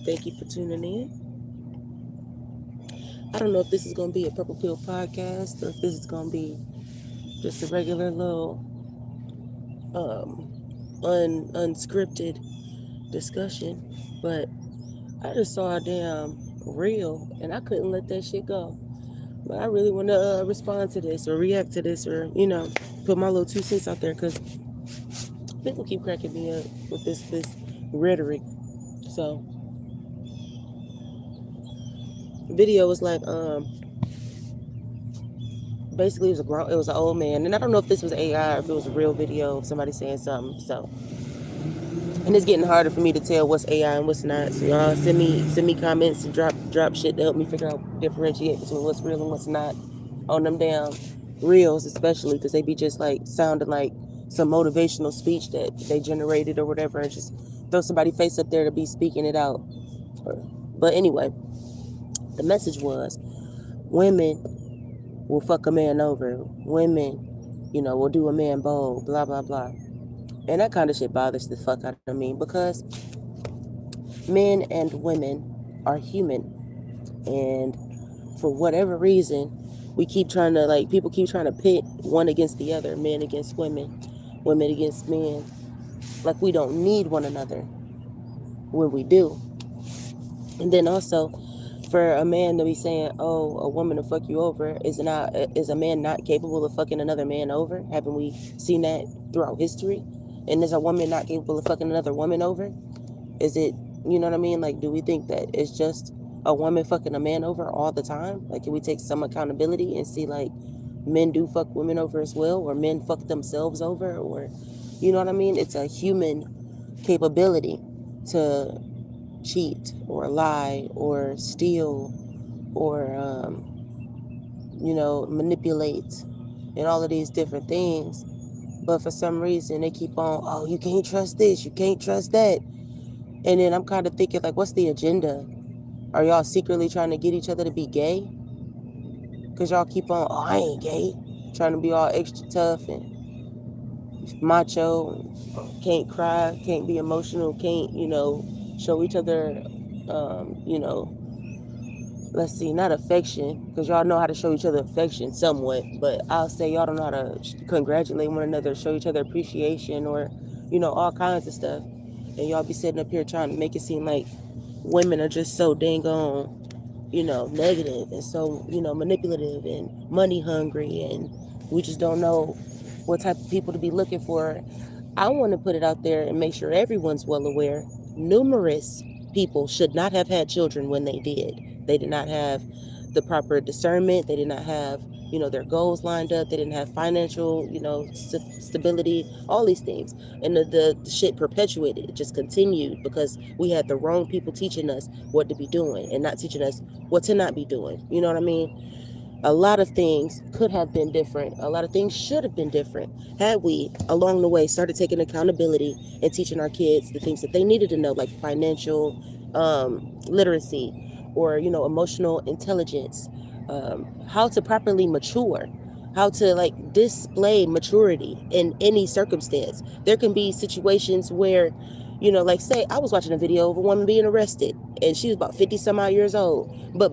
Thank you for tuning in. I don't know if this is going to be a Purple Pill podcast or if this is going to be just a regular little unscripted discussion, but I just saw a damn reel and I couldn't let that shit go. But I really want to respond to this or react to this or, put my little 2 cents out there because people keep cracking me up with this rhetoric. So, the video was like, basically it was an old man, and I don't know if this was AI or if it was a real video of somebody saying something. So, and it's getting harder for me to tell what's AI and what's not. So y'all send me comments and drop shit to help me figure out, differentiate between what's real and what's not on them damn reels, especially because they be just like sounding like some motivational speech that they generated or whatever, and just throw somebody face up there to be speaking it out. But anyway, the message was women will fuck a man over. Women, will do a man bold, blah, blah, blah. And that kind of shit bothers the fuck out of me because men and women are human. And for whatever reason, people keep trying to pit one against the other, men against women, women against men. Like we don't need one another when we do. And then also, for a man to be saying, oh, a woman to fuck you over, is a man not capable of fucking another man over? Haven't we seen that throughout history? And is a woman not capable of fucking another woman over? Is it, you know what I mean? Like, do we think that it's just a woman fucking a man over all the time? Like, can we take some accountability and see, like, men do fuck women over as well? Or men fuck themselves over? Or, you know what I mean? It's a human capability to cheat or lie or steal or, manipulate and all of these different things. But for some reason, they keep on, oh, you can't trust this, you can't trust that. And then I'm kind of thinking, like, what's the agenda? Are y'all secretly trying to get each other to be gay? Because y'all keep on, oh, I ain't gay. Trying to be all extra tough and macho. And can't cry, can't be emotional, can't, show each other, not affection, because y'all know how to show each other affection somewhat, but I'll say y'all don't know how to congratulate one another, show each other appreciation, or, all kinds of stuff. And y'all be sitting up here trying to make it seem like women are just so dang on, negative and so, manipulative and money hungry, and we just don't know what type of people to be looking for. I want to put it out there and make sure everyone's well aware. Numerous people should not have had children when they did. They did not have the proper discernment. They did not have, their goals lined up. They didn't have financial, stability, all these things. And the shit perpetuated. It just continued because we had the wrong people teaching us what to be doing and not teaching us what to not be doing. You know what I mean? A lot of things could have been different. A lot of things should have been different had we, along the way, started taking accountability and teaching our kids the things that they needed to know, like financial literacy or, emotional intelligence, how to properly mature, how to, display maturity in any circumstance. There can be situations where, say I was watching a video of a woman being arrested and she was about 50 some odd years old. But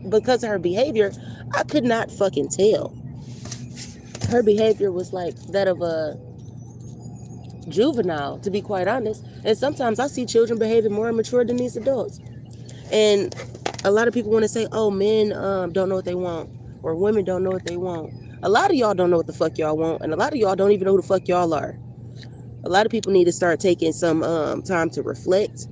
because of her behavior, I could not fucking tell. Her behavior was like that of a juvenile, to be quite honest. And sometimes I see children behaving more immature than these adults. And a lot of people want to say, oh, men don't know what they want, or women don't know what they want. A lot of y'all don't know what the fuck y'all want, and a lot of y'all don't even know who the fuck y'all are. A lot of people need to start taking some time to reflect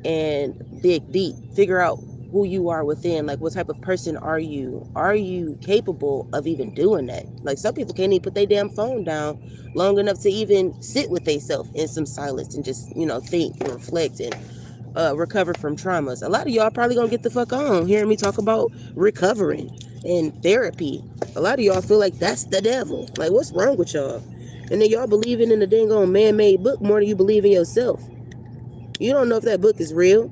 and dig deep, figure out who you are within. Like, what type of person are you? Are you capable of even doing that? Like, some people can't even put their damn phone down long enough to even sit with themselves in some silence and just, think and reflect and recover from traumas. A lot of y'all probably gonna get the fuck on hearing me talk about recovering and therapy. A lot of y'all feel like that's the devil. Like, what's wrong with y'all? And then y'all believing in the dang on man-made book more than you believe in yourself. You don't know if that book is real.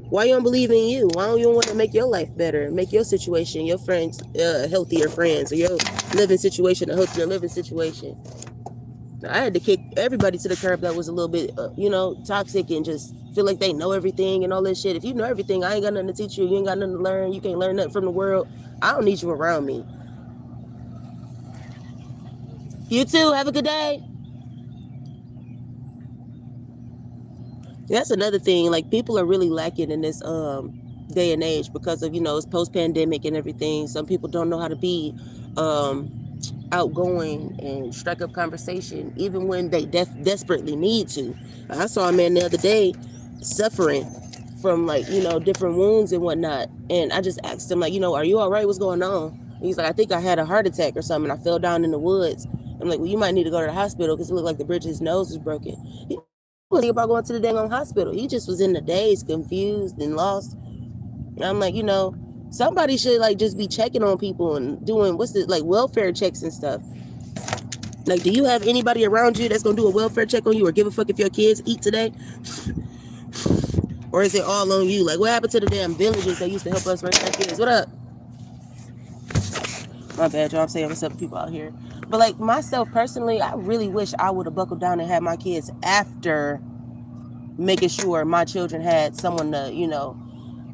Why you don't believe in you? Why don't you want to make your life better, make your situation, your friends, healthier friends, or your living situation a healthier living situation? I had to kick everybody to the curb that was a little bit, toxic and just feel like they know everything and all this shit. If you know everything, I ain't got nothing to teach you. You ain't got nothing to learn. You can't learn nothing from the world. I don't need you around me. You too. Have a good day. That's another thing. Like, people are really lacking in this day and age because of, it's post-pandemic and everything. Some people don't know how to be outgoing and strike up conversation even when they desperately need to. I saw a man the other day suffering from, like, different wounds and whatnot, and I just asked him, like, are you all right? What's going on? And he's like, I think I had a heart attack or something. I fell down in the woods. I'm like, well, you might need to go to the hospital because it looked like the bridge of his nose was broken. He wasn't about going to the dang on hospital. He just was in the daze, confused and lost. And I'm like, somebody should, like, just be checking on people and doing welfare checks and stuff. Like, do you have anybody around you that's gonna do a welfare check on you or give a fuck if your kids eat today? Or is it all on you? Like, what happened to the damn villages that used to help us raise our kids? What up? My bad, y'all. I'm saying what's up to people out here. But, like, myself personally, I really wish I would have buckled down and had my kids after making sure my children had someone to,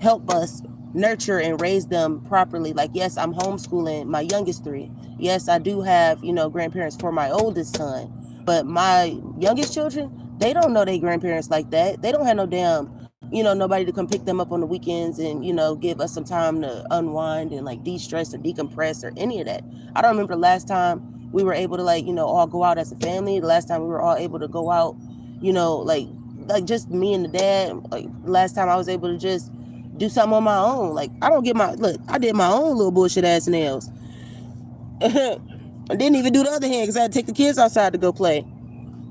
help us nurture and raise them properly. Like, yes, I'm homeschooling my youngest three. Yes, I do have, grandparents for my oldest son. But my youngest children, they don't know their grandparents like that. They don't have no damn, nobody to come pick them up on the weekends and, give us some time to unwind and, like, de-stress or decompress or any of that. I don't remember the last time we were able to, like, all go out as a family. The last time we were all able to go out, like just me and the dad. Like, last time I was able to just do something on my own. Like, I did my own little bullshit ass nails. I didn't even do the other hand because I had to take the kids outside to go play.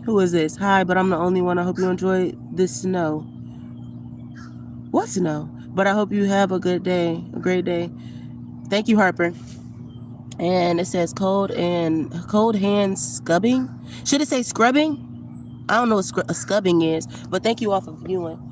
Who is this? Hi, but I'm the only one. I hope you enjoy this snow. What snow? But I hope you have a good day, a great day. Thank you, Harper. And it says cold hand scubbing. Should it say scrubbing? I don't know what scubbing is, but thank you all for viewing.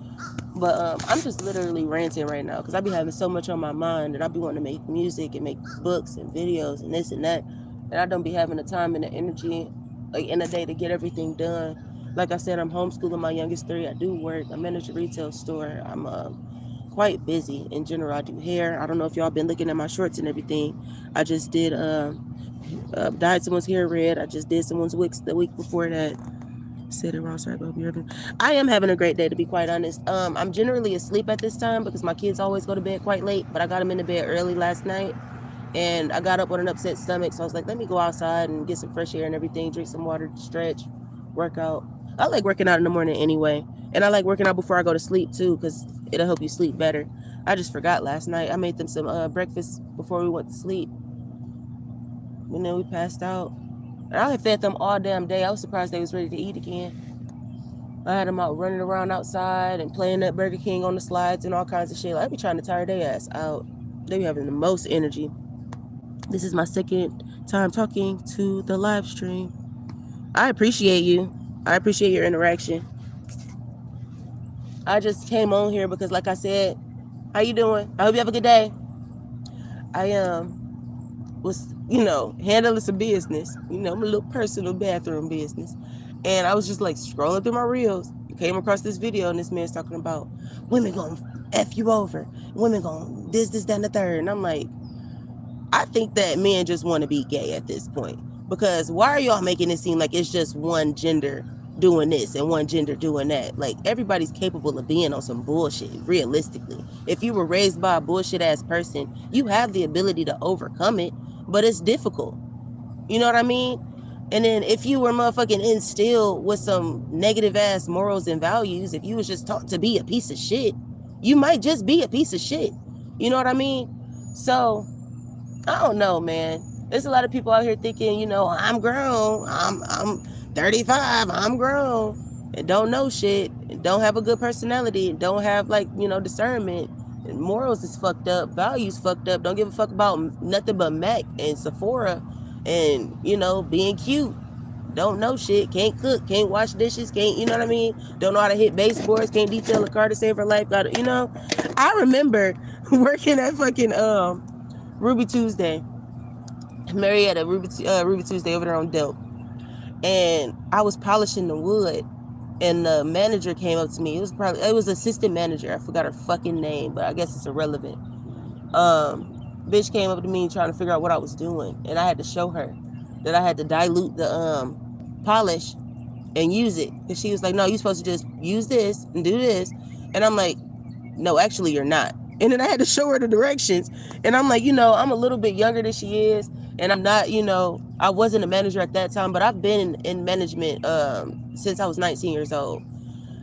But I'm just literally ranting right now because I be having so much on my mind, and I be wanting to make music and make books and videos and this and that, and I don't be having the time and the energy, like, in a day to get everything done. Like I said, I'm homeschooling my youngest three. I do work. I manage a retail store. I'm quite busy in general. I do hair. I don't know if y'all been looking at my shorts and everything. I just did dyed someone's hair red. I just did someone's wigs the week before that. Said it wrong, sorry about me. I am having a great day, to be quite honest. I'm generally asleep at this time because my kids always go to bed quite late, but I got them into bed early last night, and I got up with an upset stomach, so I was like, let me go outside and get some fresh air and everything, drink some water, stretch, work out. I like working out in the morning anyway, and I like working out before I go to sleep too because it'll help you sleep better. I just forgot last night. I made them some breakfast before we went to sleep, and then we passed out. And I had fed them all damn day. I was surprised they was ready to eat again. I had them out running around outside and playing that Burger King on the slides and all kinds of shit. Like, I be trying to tire their ass out. They be having the most energy. This is my second time talking to the live stream. I appreciate you. I appreciate your interaction. I just came on here because, like I said, how you doing? I hope you have a good day. I was, handling some business, my little personal bathroom business. And I was just, like, scrolling through my reels. Came across this video, and this man's talking about women gonna F you over. Women gonna this, that, and the third. And I'm like, I think that men just want to be gay at this point. Because why are y'all making it seem like it's just one gender doing this and one gender doing that? Like, everybody's capable of being on some bullshit, realistically. If you were raised by a bullshit ass person, you have the ability to overcome it, but it's difficult. You know what I mean? And then if you were motherfucking instilled with some negative ass morals and values, if you was just taught to be a piece of shit, you might just be a piece of shit. You know what I mean? So, I don't know, man. There's a lot of people out here thinking, I'm grown. I'm 35. I'm grown. And don't know shit. And don't have a good personality. And don't have, like, discernment. And morals is fucked up. Values fucked up. Don't give a fuck about nothing but Mac and Sephora. And, being cute. Don't know shit. Can't cook. Can't wash dishes. Can't, you know what I mean? Don't know how to hit baseboards. Can't detail a car to save her life. Got to, I remember working at fucking Ruby Tuesday. Marietta, Ruby Tuesday over there on Delp. and I was polishing the wood, and the manager came up to me. It was assistant manager. I forgot her fucking name, but I guess it's irrelevant. Bitch came up to me trying to figure out what I was doing, and I had to show her that I had to dilute the polish and use it, because she was like, no, you're supposed to just use this and do this, and I'm like, no, actually you're not. And then I had to show her the directions, and I'm like, I'm a little bit younger than she is, and I'm not, I wasn't a manager at that time, but I've been in management since I was 19 years old.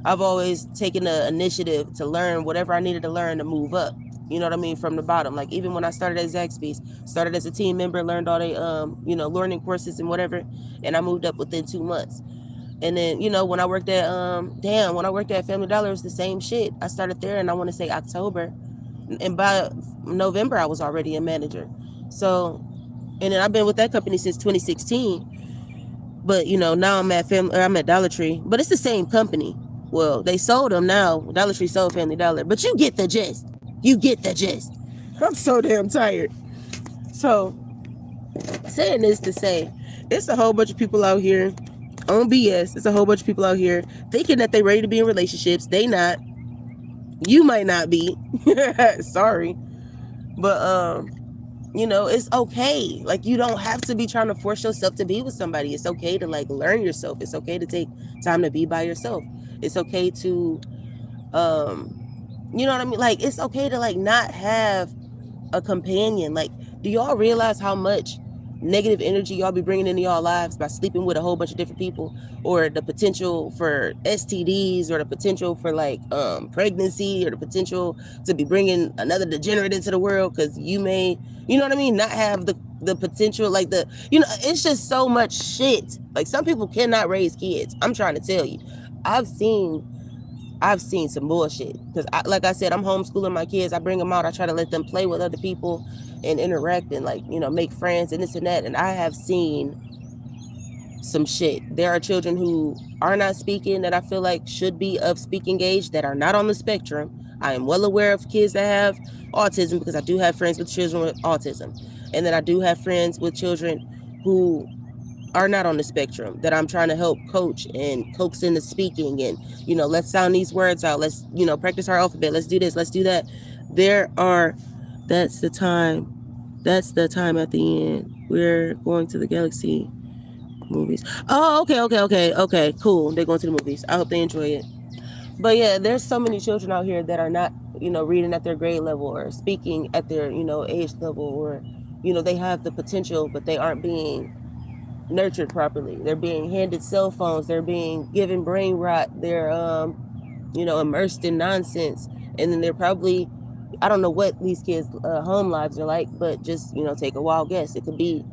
I've always taken the initiative to learn whatever I needed to learn to move up. You know what I mean? From the bottom. Like, even when I started at Zaxby's, started as a team member, learned all the, learning courses and whatever, and I moved up within 2 months. And then, when I worked at, when I worked at Family Dollar, it was the same shit. I started there and I want to say October. And by November, I was already a manager. So, and then I've been with that company since 2016. But, now I'm at Dollar Tree. But it's the same company. Well, they sold them now. Dollar Tree sold Family Dollar. But you get the gist. You get the gist. I'm so damn tired. So, saying this to say, it's a whole bunch of people out here on BS. It's a whole bunch of people out here thinking that they're ready to be in relationships. They not. You might not be. Sorry. But, it's okay. Like, you don't have to be trying to force yourself to be with somebody. It's okay to, like, learn yourself. It's okay to take time to be by yourself. It's okay to, you know what I mean? Like, it's okay to, like, not have a companion. Like, do y'all realize how much negative energy y'all be bringing into y'all lives by sleeping with a whole bunch of different people, or the potential for STDs, or the potential for, like, pregnancy, or the potential to be bringing another degenerate into the world because you may, you know what I mean, not have the potential, like, it's just so much shit. Like, some people cannot raise kids. I'm trying to tell you, I've seen some bullshit, because like I said, I'm homeschooling my kids. I bring them out. I try to let them play with other people and interact and, like, make friends and this and that. And I have seen some shit. There are children who are not speaking that I feel like should be of speaking age that are not on the spectrum. I am well aware of kids that have autism, because I do have friends with children with autism. And then I do have friends with children who are not on the spectrum that I'm trying to help coach and coax into speaking, and, let's sound these words out. Let's, practice our alphabet. Let's do this. Let's do that. That's the time. That's the time at the end. We're going to the Galaxy movies. Oh, okay, cool. They're going to the movies. I hope they enjoy it. But yeah, there's so many children out here that are not, reading at their grade level, or speaking at their, age level, or, they have the potential, but they aren't being nurtured properly. They're being handed cell phones. They're being given brain rot. They're, immersed in nonsense. And then they're probably, I don't know what these kids' home lives are like, but just, take a wild guess. It could be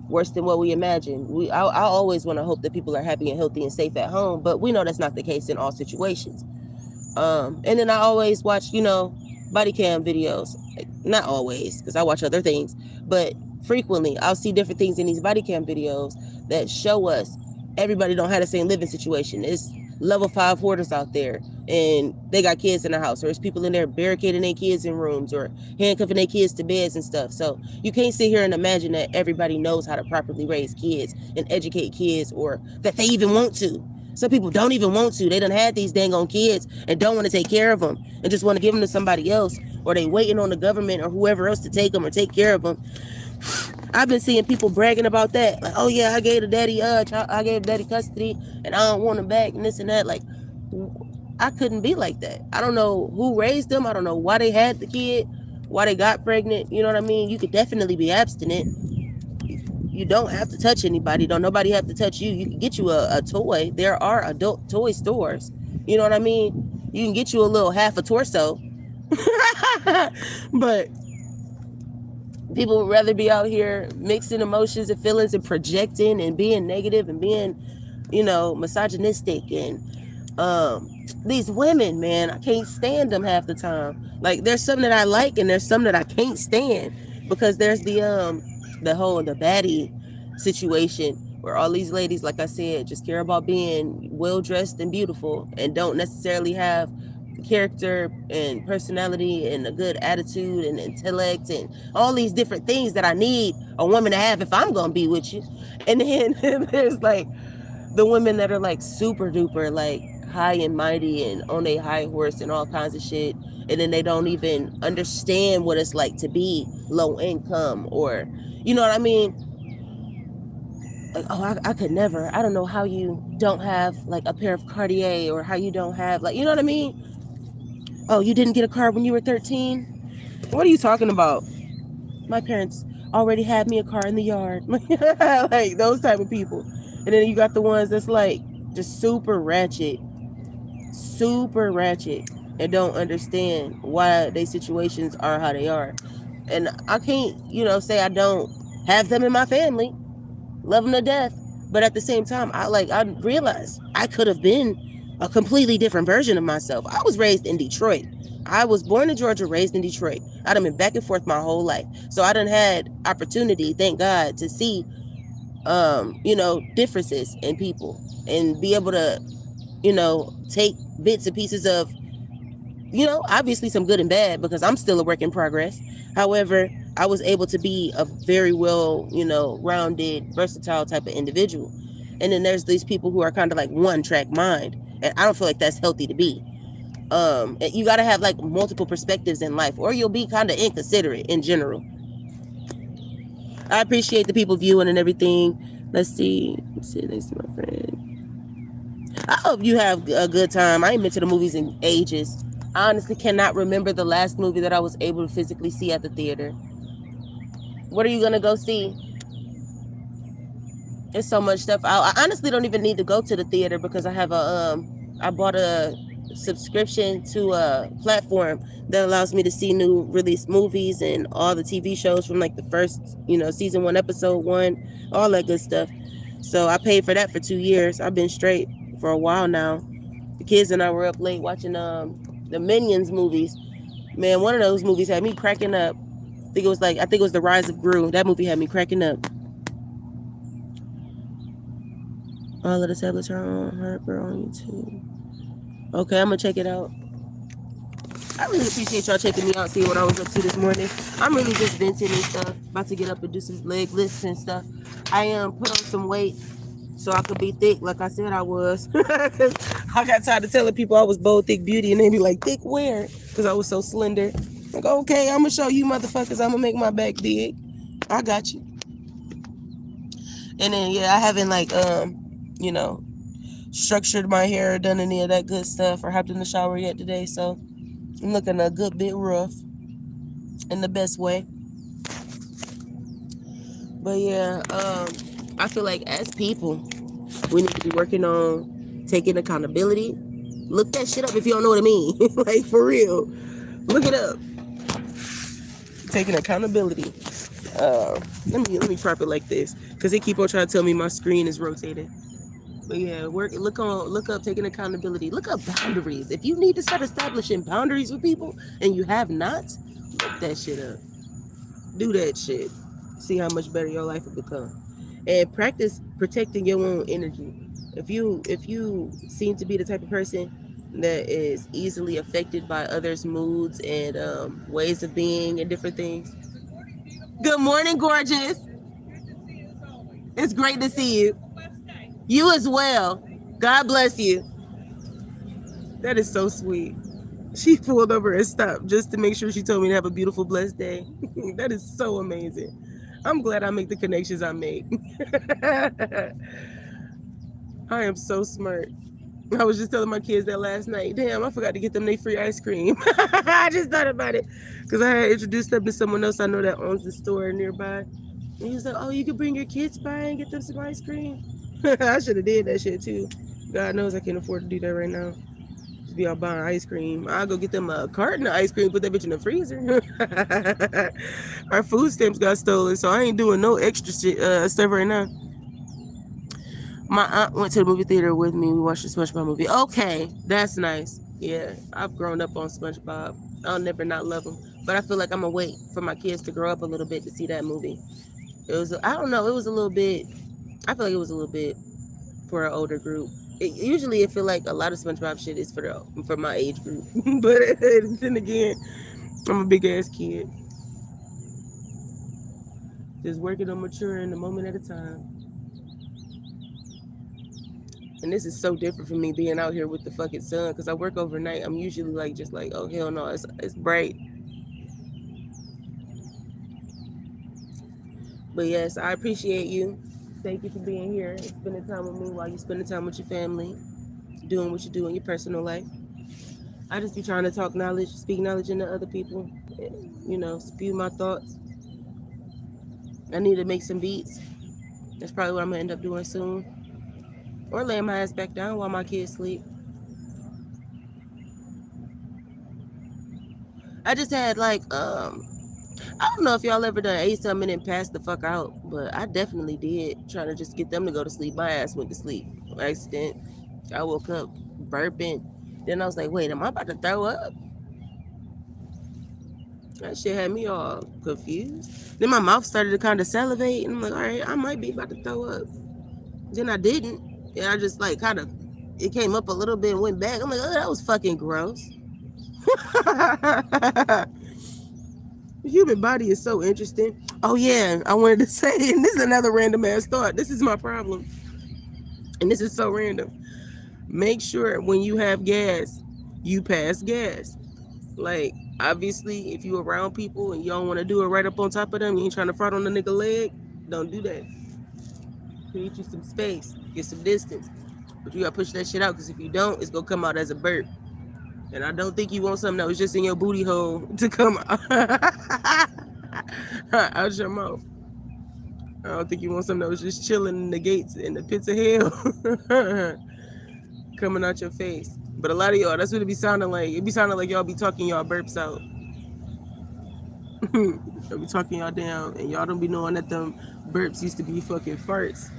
worse than what we imagine. I always want to hope that people are happy and healthy and safe at home, but we know that's not the case in all situations. And then I always watch, body cam videos. Not always, because I watch other things, but frequently I'll see different things in these body cam videos that show us everybody don't have the same living situation. It's level 5 hoarders out there, and they got kids in the house, or it's people in there barricading their kids in rooms, or handcuffing their kids to beds and stuff. So you can't sit here and imagine that everybody knows how to properly raise kids and educate kids, or that they even want to. Some people don't even want to. They done had these dang on kids and don't want to take care of them, and just want to give them to somebody else, or they waiting on the government or whoever else to take them or take care of them. I've been seeing people bragging about that. Like, oh yeah, I gave the daddy custody and I don't want him back and this and that. Like, I couldn't be like that. I don't know who raised them. I don't know why they had the kid, why they got pregnant. You know what I mean? You could definitely be abstinent. You don't have to touch anybody. Don't nobody have to touch you. You can get you a toy. There are adult toy stores. You know what I mean? You can get you a little half a torso. But people would rather be out here mixing emotions and feelings and projecting and being negative and being, misogynistic. And these women, man, I can't stand them half the time. Like, there's some that I like and there's some that I can't stand, because there's the baddie situation where all these ladies, like I said, just care about being well dressed and beautiful and don't necessarily have character and personality and a good attitude and intellect and all these different things that I need a woman to have if I'm gonna be with you. And then there's like the women that are like super duper like high and mighty and on a high horse and all kinds of shit, and then they don't even understand what it's like to be low income, or you know what I mean. Like, oh, I could never. I don't know how you don't have like a pair of Cartier, or how you don't have like, you know what I mean. Oh, you didn't get a car when you were 13? What are you talking about? My parents already had me a car in the yard. Like those type of people. And then you got the ones that's like just super ratchet, and don't understand why their situations are how they are. And I can't, say I don't have them in my family. Love them to death. But at the same time, I realized I could have been a completely different version of myself. I was raised in Detroit. I was born in Georgia, raised in Detroit. I done been back and forth my whole life. So I done had opportunity, thank God, to see, differences in people and be able to, take bits and pieces of, obviously some good and bad, because I'm still a work in progress. However, I was able to be a very well, rounded, versatile type of individual. And then there's these people who are kind of like one track mind. And I don't feel like that's healthy to be. You got to have like multiple perspectives in life, or you'll be kind of inconsiderate in general. I appreciate the people viewing and everything. Let's see. Thanks to my friend. I hope you have a good time. I ain't been to the movies in ages. I honestly cannot remember the last movie that I was able to physically see at the theater. What are you gonna go see? There's so much stuff. I honestly don't even need to go to the theater, because I have I bought a subscription to a platform that allows me to see new released movies and all the TV shows from like the first, season 1, episode 1, all that good stuff. So I paid for that for 2 years. I've been straight for a while now. The kids and I were up late watching the Minions movies. Man, one of those movies had me cracking up. I think it was The Rise of Gru. That movie had me cracking up. All of the tablets are on Harper on YouTube. Okay, I'm gonna check it out. I really appreciate y'all checking me out, seeing what I was up to this morning. I'm really just venting and stuff. About to get up and do some leg lifts and stuff. I put on some weight so I could be thick, like I said I was. Cause I got tired of telling people I was bold, thick beauty, and they be like, thick where? Because I was so slender. Like, okay, I'm gonna show you motherfuckers. I'm gonna make my back big. I got you. And then I haven't structured my hair, done any of that good stuff, or hopped in the shower yet today. So I'm looking a good bit rough in the best way. But I feel like as people, we need to be working on taking accountability. Look that shit up if you don't know what I mean. Like, for real. Look it up. Taking accountability. Let me prop it like this, because they keep on trying to tell me my screen is rotating. But look up taking accountability. Look up boundaries. If you need to start establishing boundaries with people and you have not, look that shit up. Do that shit. See how much better your life will become. And practice protecting your own energy. If you seem to be the type of person that is easily affected by others' moods and ways of being and different things. Good morning, gorgeous. It's great to see you. You as well. God bless you. That is so sweet. She pulled over and stopped just to make sure she told me to have a beautiful, blessed day. That is so amazing. I'm glad I make the connections I make. I am so smart. I was just telling my kids that last night. Damn, I forgot to get them their free ice cream. I just thought about it because I had introduced them to someone else I know that owns the store nearby. And he was like, oh, you could bring your kids by and get them some ice cream. I should have did that shit too. God knows I can't afford to do that right now. Just be out buying ice cream. I'll go get them a carton of ice cream, put that bitch in the freezer. Our food stamps got stolen, so I ain't doing no extra shit, stuff right now. My aunt went to the movie theater with me. We watched the SpongeBob movie. Okay, that's nice. Yeah, I've grown up on SpongeBob. I'll never not love him. But I feel like I'm going to wait for my kids to grow up a little bit to see that movie. I don't know, it was a little bit, I feel like it was a little bit for an older group. Usually it feel like a lot of SpongeBob shit is for my age group. But then again, I'm a big ass kid. Just working on maturing a moment at a time. And this is so different from me being out here with the fucking sun because I work overnight. I'm usually like just like, oh hell no, it's bright. But yes, I appreciate you. Thank you for being here and spending time with me while you spending time with your family, doing what you do in your personal life. I just be trying to talk knowledge, speak knowledge into other people, spew my thoughts. I need to make some beats. That's probably what I'm gonna end up doing soon. Or laying my ass back down while my kids sleep. I just had like I don't know if y'all ever done ate something and passed the fuck out, but I definitely did. Trying to just get them to go to sleep. My ass went to sleep. By accident. I woke up burping. Then I was like, wait, am I about to throw up? That shit had me all confused. Then my mouth started to kind of salivate, and I'm like, all right, I might be about to throw up. Then I didn't. And I just like kind of, it came up a little bit and went back. I'm like, oh, that was fucking gross. The human body is so interesting. Oh yeah, I wanted to say, and this is another random ass thought. This is my problem. And this is so random. Make sure when you have gas, you pass gas. Like, obviously, if you around people and you don't want to do it right up on top of them, you ain't trying to front on the nigga leg, don't do that. Create you some space, get some distance. But you gotta push that shit out, because if you don't, it's gonna come out as a burp. And I don't think you want something that was just in your booty hole to come out your mouth. I don't think you want something that was just chilling in the gates, in the pits of hell, coming out your face. But a lot of y'all, that's what it be sounding like. It be sounding like y'all be talking y'all burps out. Y'all be talking y'all down, and y'all don't be knowing that them burps used to be fucking farts.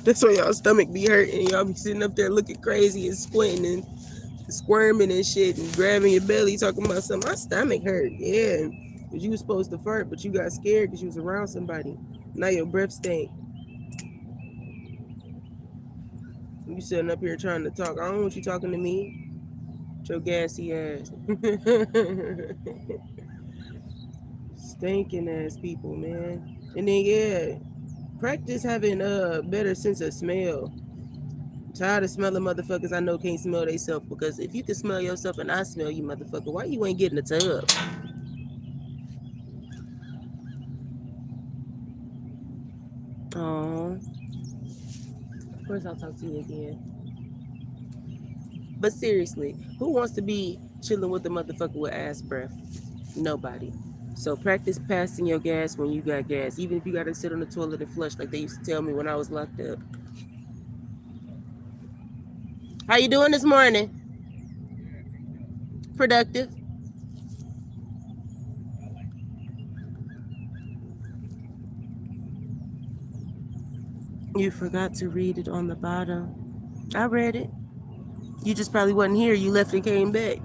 That's why y'all stomach be hurting, and y'all be sitting up there looking crazy and squinting and squirming and shit and grabbing your belly talking about something. My stomach hurt. Yeah, because you was supposed to fart, but you got scared because you was around somebody. Now your breath stink. You sitting up here trying to talk. I don't want you talking to me. Your gassy ass. Stinking ass people, man. And then yeah, practice having a better sense of smell. I'm tired of smelling motherfuckers I know can't smell themselves, because if you can smell yourself and I smell you, motherfucker, why you ain't getting the tub? Oh, of course I'll talk to you again. But seriously, who wants to be chilling with the motherfucker with ass breath? Nobody. So practice passing your gas when you got gas, even if you got to sit on the toilet and flush, like they used to tell me when I was locked up. How you doing this morning? Productive. You forgot to read it on the bottom. I read it. You just probably wasn't here. You left and came back.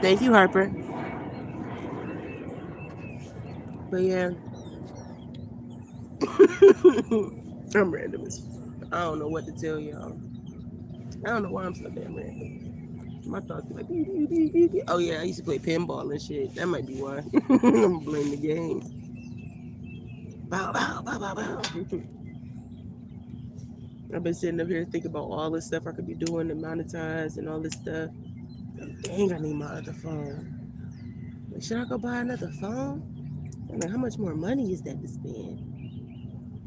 Thank you, Harper. But yeah. I'm random as I don't know what to tell y'all. I don't know why I'm so damn random. My thoughts be like, oh yeah, I used to play pinball and shit. That might be why. I'm gonna blame the game. Bow, bow, bow, bow, bow. I've been sitting up here thinking about all this stuff I could be doing to monetize and all this stuff. Dang, I need my other phone. Like, should I go buy another phone? I'm like, how much more money is that to spend?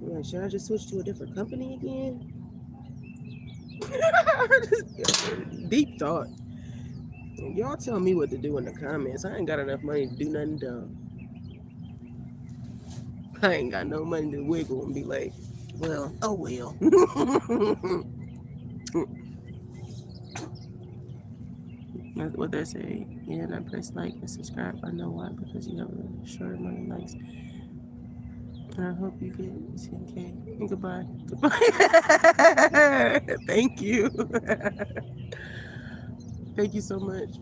I'm like, should I just switch to a different company again? Deep thought. Y'all tell me what to do in the comments. I ain't got enough money to do nothing dumb. I ain't got no money to wiggle and be like, well, oh well. That's what they're saying. Yeah, and I press like and subscribe. I know why, because you have a short amount of likes. And I hope you get 10K. And goodbye. Goodbye. Thank you. Thank you so much.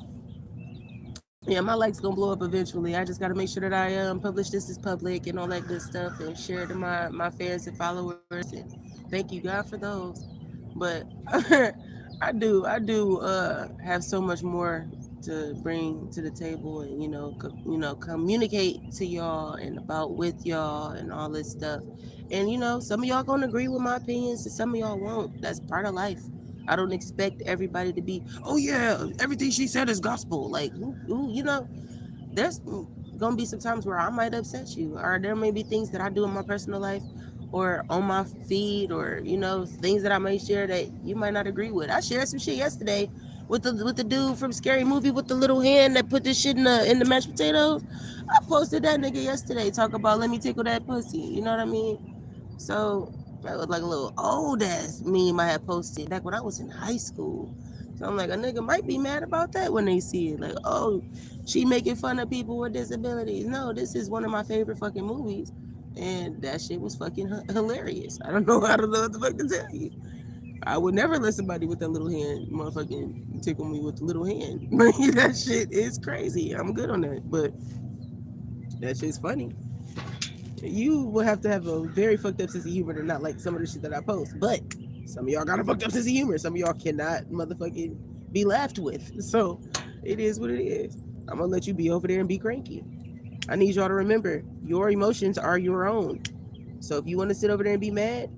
Yeah, my likes gonna blow up eventually. I just gotta make sure that I publish this as public and all that good stuff and share it to my fans and followers. And thank you God for those. But I do have so much more to bring to the table, and communicate to y'all and about with y'all and all this stuff. And some of y'all gonna agree with my opinions and some of y'all won't. That's part of life. I don't expect everybody to be, oh yeah, everything she said is gospel. Like, there's gonna be some times where I might upset you, or there may be things that I do in my personal life or on my feed, or things that I may share that you might not agree with. I shared some shit yesterday with the dude from Scary Movie with the little hand that put this shit in the mashed potatoes. I posted that nigga yesterday, talk about let me tickle that pussy. You know what I mean? So that was like a little old ass meme I had posted back when I was in high school. So I'm like, a nigga might be mad about that when they see it. Like, oh, she making fun of people with disabilities. No, this is one of my favorite fucking movies. And that shit was fucking hilarious. I don't know what the fuck to tell you. I would never let somebody with that little hand motherfucking tickle me with the little hand. That shit is crazy. I'm good on that. But that shit's funny. You will have to have a very fucked up sense of humor to not like some of the shit that I post. But some of y'all got a fucked up sense of humor. Some of y'all cannot motherfucking be laughed with. So it is what it is. I'm gonna let you be over there and be cranky. I need y'all to remember your emotions are your own. So if you want to sit over there and be mad,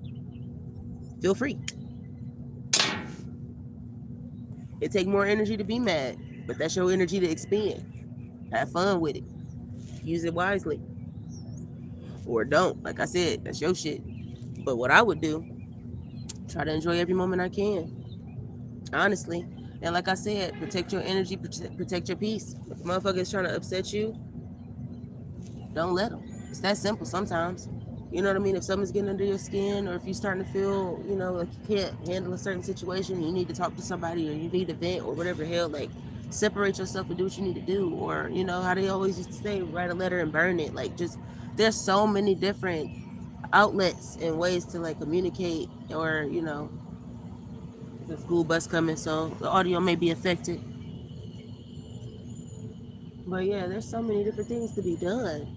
feel free. It take more energy to be mad, but that's your energy to expend. Have fun with it. Use it wisely. Or don't. Like I said, that's your shit. But what I would do, try to enjoy every moment I can. Honestly. And like I said, protect your energy, protect your peace. If a motherfucker is trying to upset you, don't let them. It's that simple sometimes. You know what I mean? If something's getting under your skin, or if you're starting to feel, like you can't handle a certain situation, you need to talk to somebody, or you need to vent, or whatever the hell, like, separate yourself and do what you need to do. Or, how they always used to say, write a letter and burn it. Like, just, there's so many different outlets and ways to, like, communicate, or, the school bus coming, so the audio may be affected. But yeah, there's so many different things to be done.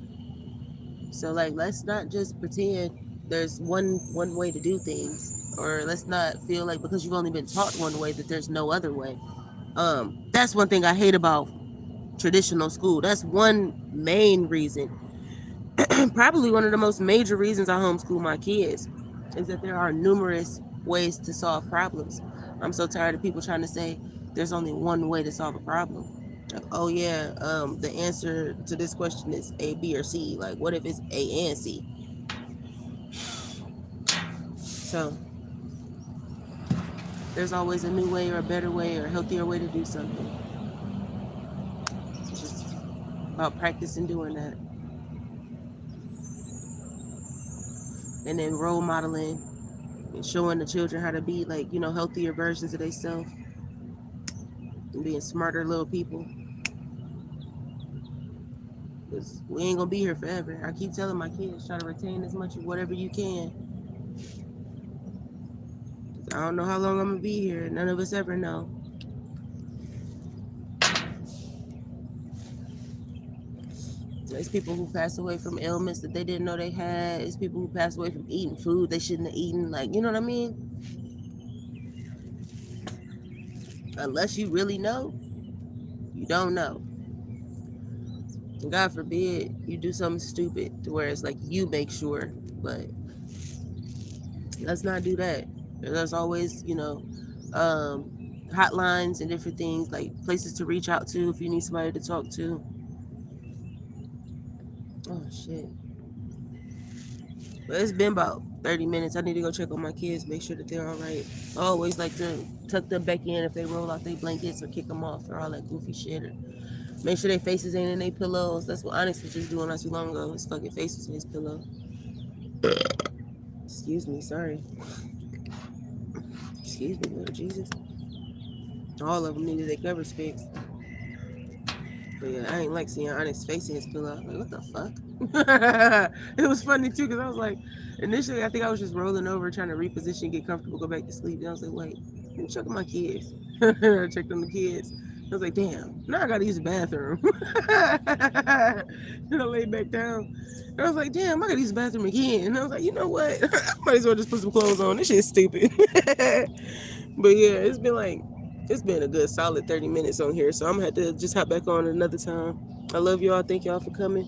So like, let's not just pretend there's one way to do things, or let's not feel like because you've only been taught one way that there's no other way. That's one thing I hate about traditional school. That's one main reason, probably one of the most major reasons I homeschool my kids, is that there are numerous ways to solve problems. I'm so tired of people trying to say there's only one way to solve a problem. Like, oh yeah, the answer to this question is A, B, or C. Like, what if it's A and C? So there's always a new way, or a better way, or a healthier way to do something. It's just about practicing doing that. And then role modeling and showing the children how to be, like, healthier versions of themselves and being smarter little people. Because we ain't gonna be here forever. I keep telling my kids, try to retain as much of whatever you can. I don't know how long I'm gonna be here. None of us ever know. There's people who pass away from ailments that they didn't know they had. There's people who pass away from eating food they shouldn't have eaten. Like, you know what I mean? Unless you really know, you don't know. God forbid you do something stupid to where it's like you make sure, but let's not do that. There's always, hotlines and different things, like places to reach out to if you need somebody to talk to. Oh shit. But it's been about 30 minutes. I need to go check on my kids, make sure that they're all right. I always like to tuck them back in if they roll out their blankets, or kick them off, or all that goofy shit. Or make sure their faces ain't in their pillows. That's what Onyx was just doing not too long ago. His fucking face was in his pillow. Excuse me, sorry. Excuse me, Lord Jesus. All of them needed their covers fixed. But yeah, I ain't like seeing Onyx's face in his pillow. I was like, what the fuck? It was funny too, because I was like, initially, I think I was just rolling over, trying to reposition, get comfortable, go back to sleep. And I was like, wait, let me check on my kids. I checked on the kids. I was like, damn, now I gotta use the bathroom. Then I laid back down. And I was like, damn, I gotta use the bathroom again. And I was like, you know what? I might as well just put some clothes on. This shit's stupid. But yeah, it's been a good solid 30 minutes on here. So I'm gonna have to just hop back on another time. I love y'all. Thank y'all for coming.